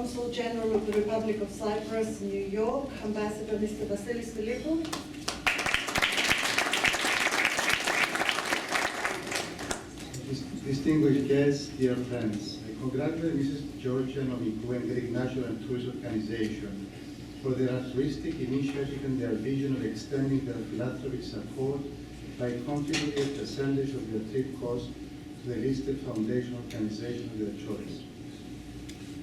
Consul General of the Republic of Cyprus, New York, Ambassador Mr. Vasilis Philippou. Distinguished guests, dear friends, I congratulate Mrs. Georgia Nomikou and Greek National and Tourist Organization for their altruistic initiative and their vision of extending their philanthropic support by contributing a percentage of their trip cost to the listed foundation organization of their choice.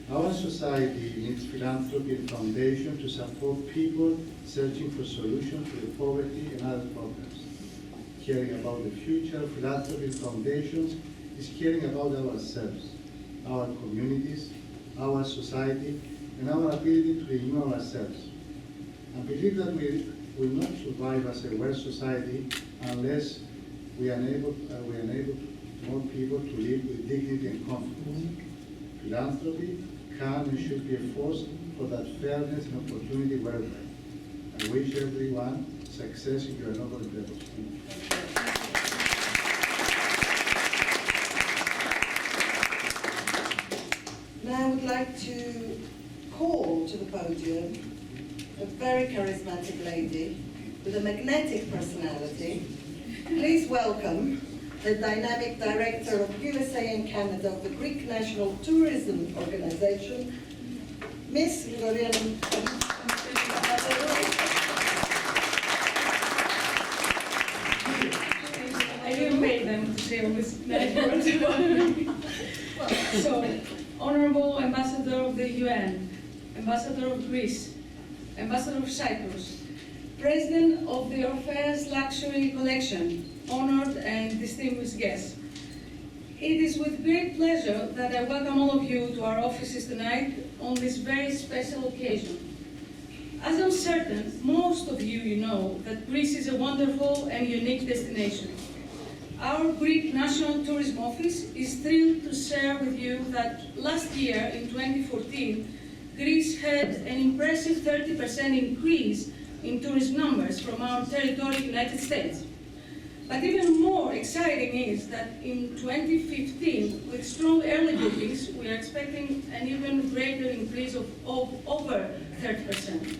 Our society needs philanthropy and foundation to support people searching for solutions to the poverty and other problems. Caring about the future of philanthropy and foundations is caring about ourselves, our communities, our society, and our ability to renew ourselves. I believe that we will not survive as a world society unless we enable more people to live with dignity and confidence. Philanthropy can and should be a force for that fairness and opportunity worldwide. I wish everyone success in your noble endeavors. Now I would like to call to the podium a very charismatic lady with a magnetic personality. Please welcome the dynamic director of USA and Canada of the Greek National Tourism Organization, Miss Gloria. I didn't pay them to say all this nice words about me. So, Honorable Ambassador of the UN, Ambassador of Greece, Ambassador of Cyprus, President of the Orpheus Luxury Collection, honored and distinguished guests. It is with great pleasure that I welcome all of you to our offices tonight on this very special occasion. As I'm certain most of you know that Greece is a wonderful and unique destination. Our Greek National Tourism Office is thrilled to share with you that last year, in 2014, Greece had an impressive 30% increase in tourist numbers from our territory, United States. But even more exciting is that in 2015, with strong early bookings, we are expecting an even greater increase of over 30%.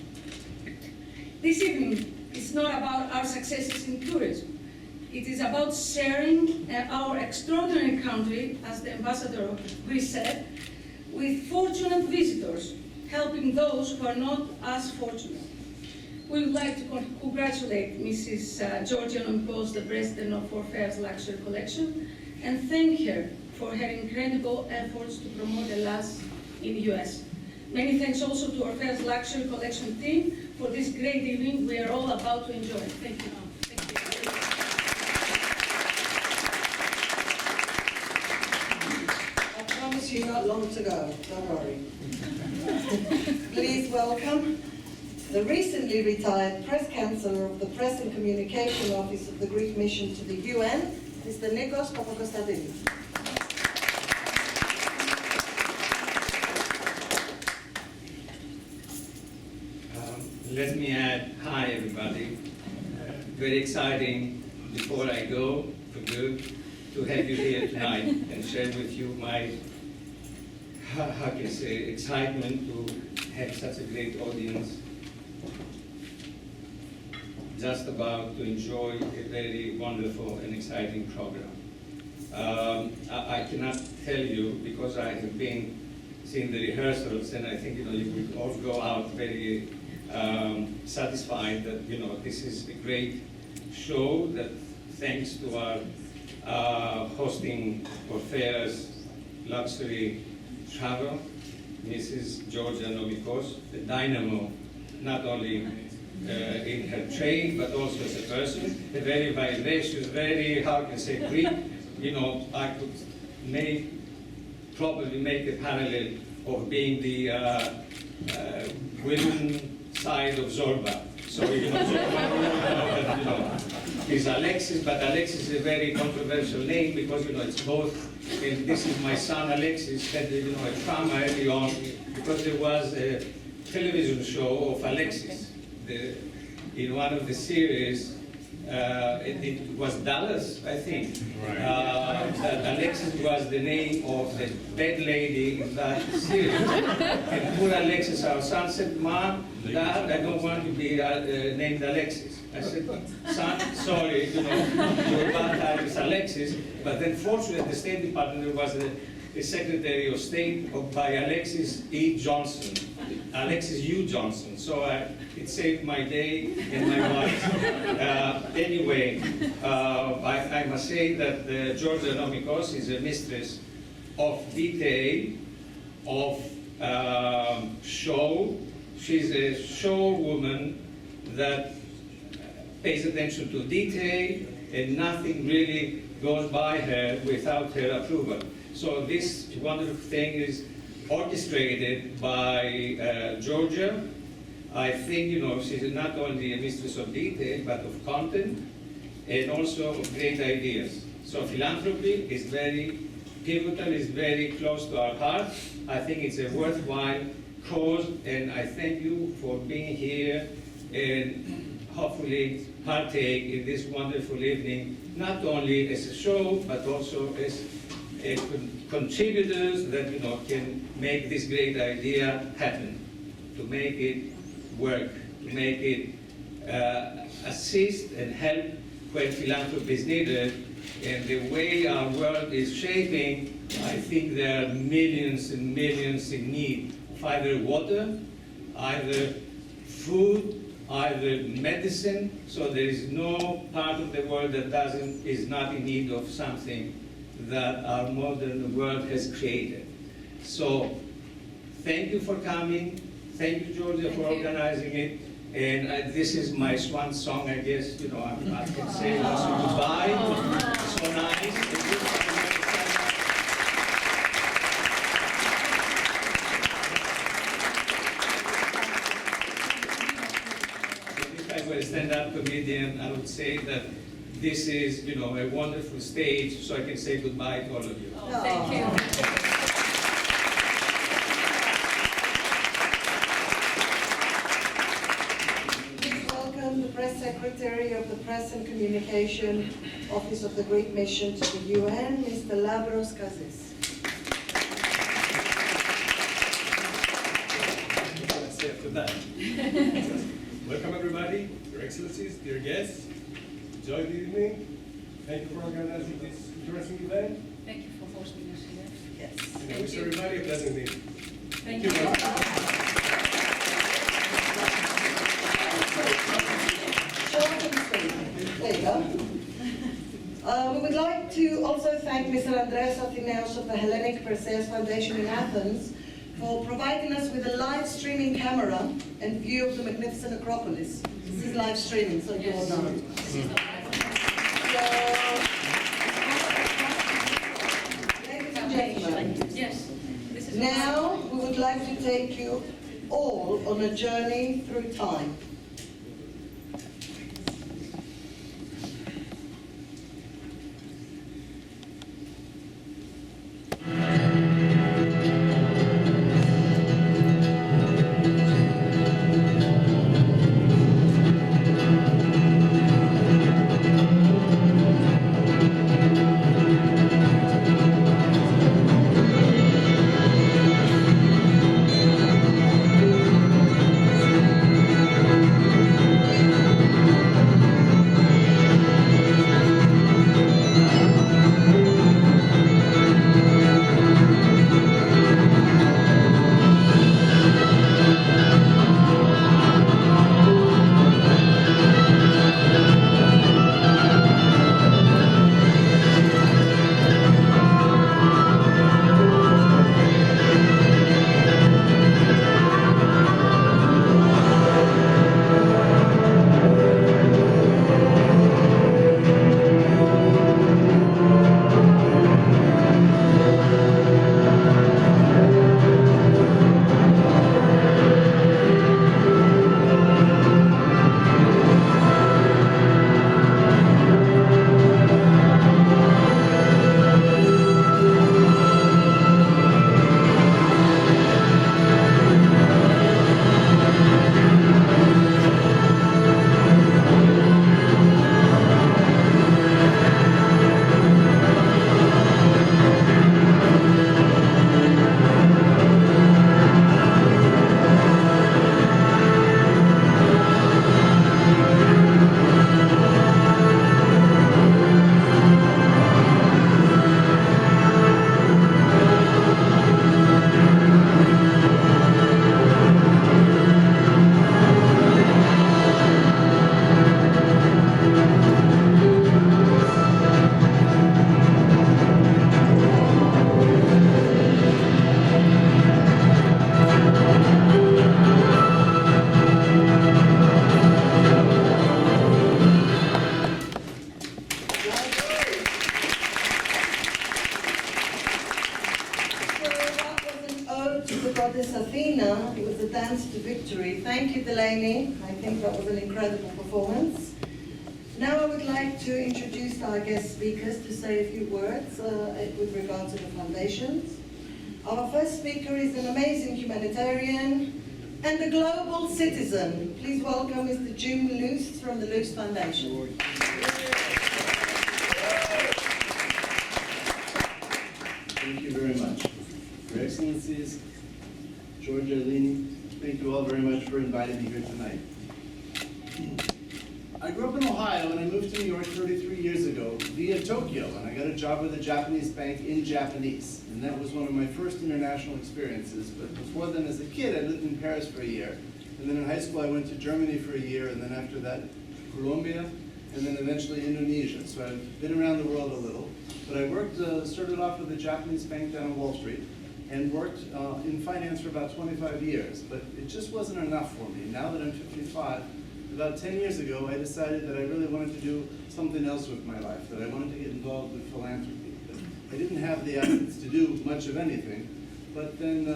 This evening is not about our successes in tourism. It is about sharing our extraordinary country, as the Ambassador of Greece said, with fortunate visitors, helping those who are not as fortunate. We would like to congratulate Mrs. Georgia Nomikou, the President of Orpheus Luxury Collection, and thank her for her incredible efforts to promote Hellas in the US. Many thanks also to Orpheus Luxury Collection team for this great evening we are all about to enjoy. Thank you. I promise you not long to go, don't worry. Please welcome the recently retired Press Counsellor of the Press and Communication Office of the Greek Mission to the UN, Mr. Nikos Papakonstantinou. Let me add, hi everybody. Very exciting, before I go for good, to have you here tonight and share with you my, how can I say, excitement to have such a great audience just about to enjoy a very wonderful and exciting program. I cannot tell you because I have been seeing the rehearsals, and I think you will all go out very satisfied that this is a great show that thanks to our hosting Orpheus Luxury Travel, Mrs. Georgia Nomikou, the dynamo, not only in her trade, but also as a person, a very vivacious, very, how can I say, Greek. I could probably make a parallel of being the women side of Zorba. So, he's Alexis, but Alexis is a very controversial name because, it's both, and this is my son Alexis, had, a trauma early on because there was a television show of Alexis. In one of the series, it was Dallas, I think. Right. That Alexis was the name of the bed lady in that series. And poor Alexis, our son, said, "Mom, Dad, I don't want to be named Alexis." I said, "Son, sorry, your bad type is Alexis." But then fortunately at the State Department there was a Secretary of State by Alexis E. Johnson, Alexis U. Johnson. So it saved my day and my wife. Anyway, I must say that Georgia Nomikos is a mistress of detail, of show. She's a show woman that pays attention to detail, and nothing really goes by her without her approval. So this wonderful thing is orchestrated by Georgia. I think, she's not only a mistress of detail, but of content, and also of great ideas. So philanthropy is very pivotal, is very close to our heart. I think it's a worthwhile cause, and I thank you for being here and hopefully partake in this wonderful evening, not only as a show, but also as contributors that can make this great idea happen, to make it work, to make it assist and help when philanthropy is needed. And the way our world is shaping, I think there are millions and millions in need of either water, either food, either medicine. So there is no part of the world that is not in need of something that our modern world has created. So thank you for coming. Thank you, Georgia, for organizing it. And this is my swan song, I guess. I can say also goodbye. So nice. A stand-up comedian, I would say that this is, a wonderful stage, so I can say goodbye to all of you. Oh, thank you. Please welcome the Press Secretary of the Press and Communication Office of the Greek Mission to the UN, Mr. Lavros Kazis. Let's say after that. Welcome everybody, Your Excellencies, dear guests. Enjoy the evening. Thank you for organizing this interesting event. Thank you for hosting us here. Yes. And I wish everybody a pleasant evening. Thank you. Short and sweet. There you go. We would like to also thank Mr. Andreas Athineos of the Hellenic Perseus Foundation in Athens for providing us with a live streaming camera and view of the magnificent Acropolis. This is live streaming, so you all know. Ladies and gentlemen, Yes. This is now we would like to take you all on a journey through time. goddess Athena. It was a dance to victory. Thank you, Delaney. I think that was an incredible performance. Now I would like to introduce our guest speakers to say a few words with regard to the foundations. Our first speaker is an amazing humanitarian and a global citizen. Please welcome Mr. Jim Luce from the Luce Foundation. Thank you very much. Your Excellencies, George Arlini, thank you all very much for inviting me here tonight. I grew up in Ohio and I moved to New York 33 years ago via Tokyo, and I got a job with a Japanese bank in Japanese. And that was one of my first international experiences. But before then, as a kid, I lived in Paris for a year. And then in high school, I went to Germany for a year, and then after that, Colombia, and then eventually Indonesia. So I've been around the world a little. But I worked, started off with a Japanese bank down on Wall Street, and worked in finance for about 25 years. But it just wasn't enough for me. Now that I'm 55, about 10 years ago, I decided that I really wanted to do something else with my life, that I wanted to get involved with philanthropy. I didn't have the assets to do much of anything, but then,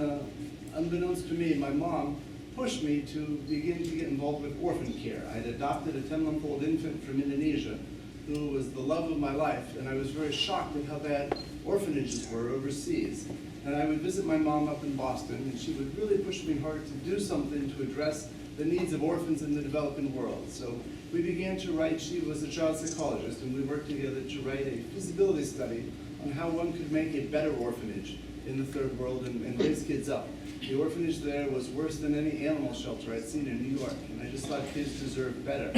unbeknownst to me, my mom pushed me to begin to get involved with orphan care. I had adopted a 10-month-old infant from Indonesia who was the love of my life, and I was very shocked at how bad orphanages were overseas. And I would visit my mom up in Boston, and she would really push me hard to do something to address the needs of orphans in the developing world. So we began to write. She was a child psychologist, and we worked together to write a feasibility study on how one could make a better orphanage in the third world and raise kids up. The orphanage there was worse than any animal shelter I'd seen in New York, and I just thought kids deserved better.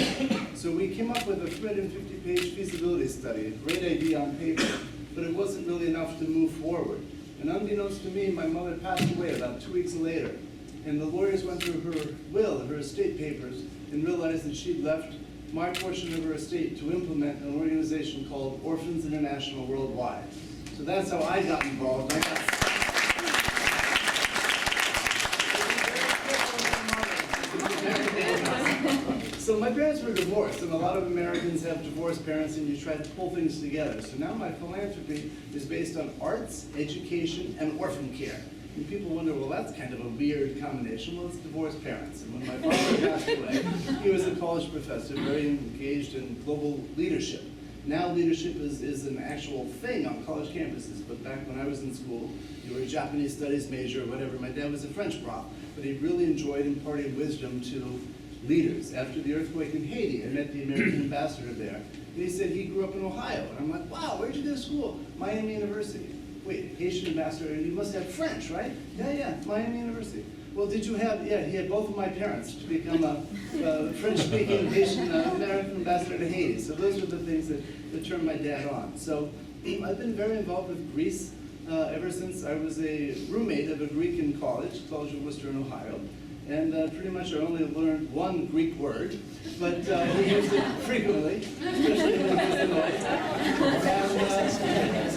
So we came up with a 350-page feasibility study, a great idea on paper, but it wasn't really enough to move forward. And unbeknownst to me, my mother passed away about 2 weeks later. And the lawyers went through her will, her estate papers, and realized that she'd left my portion of her estate to implement an organization called Orphans International Worldwide. So that's how I got involved. So my parents were divorced, and a lot of Americans have divorced parents, and you try to pull things together. So now my philanthropy is based on arts, education, and orphan care. And people wonder, well, that's kind of a weird combination. Well, it's divorced parents. And when my father passed away, he was a college professor, very engaged in global leadership. Now leadership is an actual thing on college campuses, but back when I was in school, you were a Japanese studies major or whatever. My dad was a French prof, but he really enjoyed imparting wisdom to leaders. After the earthquake in Haiti, I met the American ambassador there, and he said he grew up in Ohio. And I'm like, wow, where'd you go to school? Miami University. Wait, Haitian ambassador, you must have French, right? Yeah, Miami University. Well, did you have, yeah, he had both of my parents to become a French-speaking Haitian American ambassador to Haiti. So those are the things that turned my dad on. So I've been very involved with Greece ever since I was a roommate of a Greek in college, College of Worcester in Ohio. And pretty much I only learned one Greek word, but he used it frequently, especially when he was annoyed.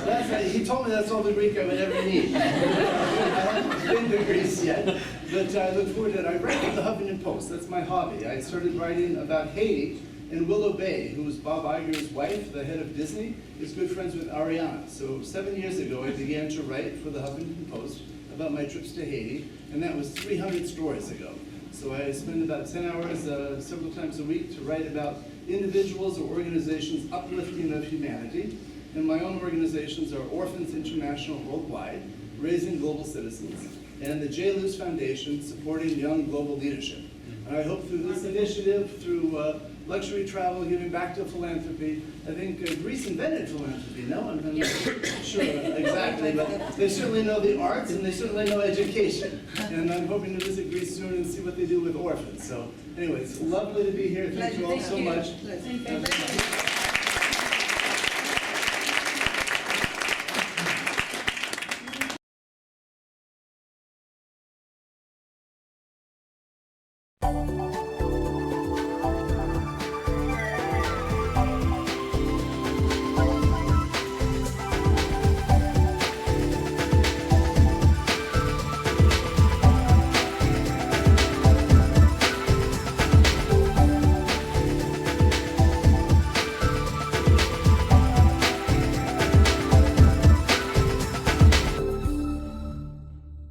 And he told me that's all the Greek I would ever need. I haven't been to Greece yet, but I look forward to it. I write for the Huffington Post. That's my hobby. I started writing about Haiti, and Willow Bay, who was Bob Iger's wife, the head of Disney, is good friends with Ariana. So 7 years ago, I began to write for the Huffington Post about my trips to Haiti, and that was 300 stories ago. So I spend about 10 hours several times a week to write about individuals or organizations uplifting of humanity. And my own organizations are Orphans International Worldwide, Raising Global Citizens, and the J. Luce Foundation, supporting young global leadership. And I hope through this initiative, through luxury travel, giving back to philanthropy. I think Greece invented philanthropy. No, I'm not sure exactly, but they certainly know the arts and they certainly know education. And I'm hoping to visit Greece soon and see what they do with orphans. So, anyways, lovely to be here. Thank you all so much. Thank you.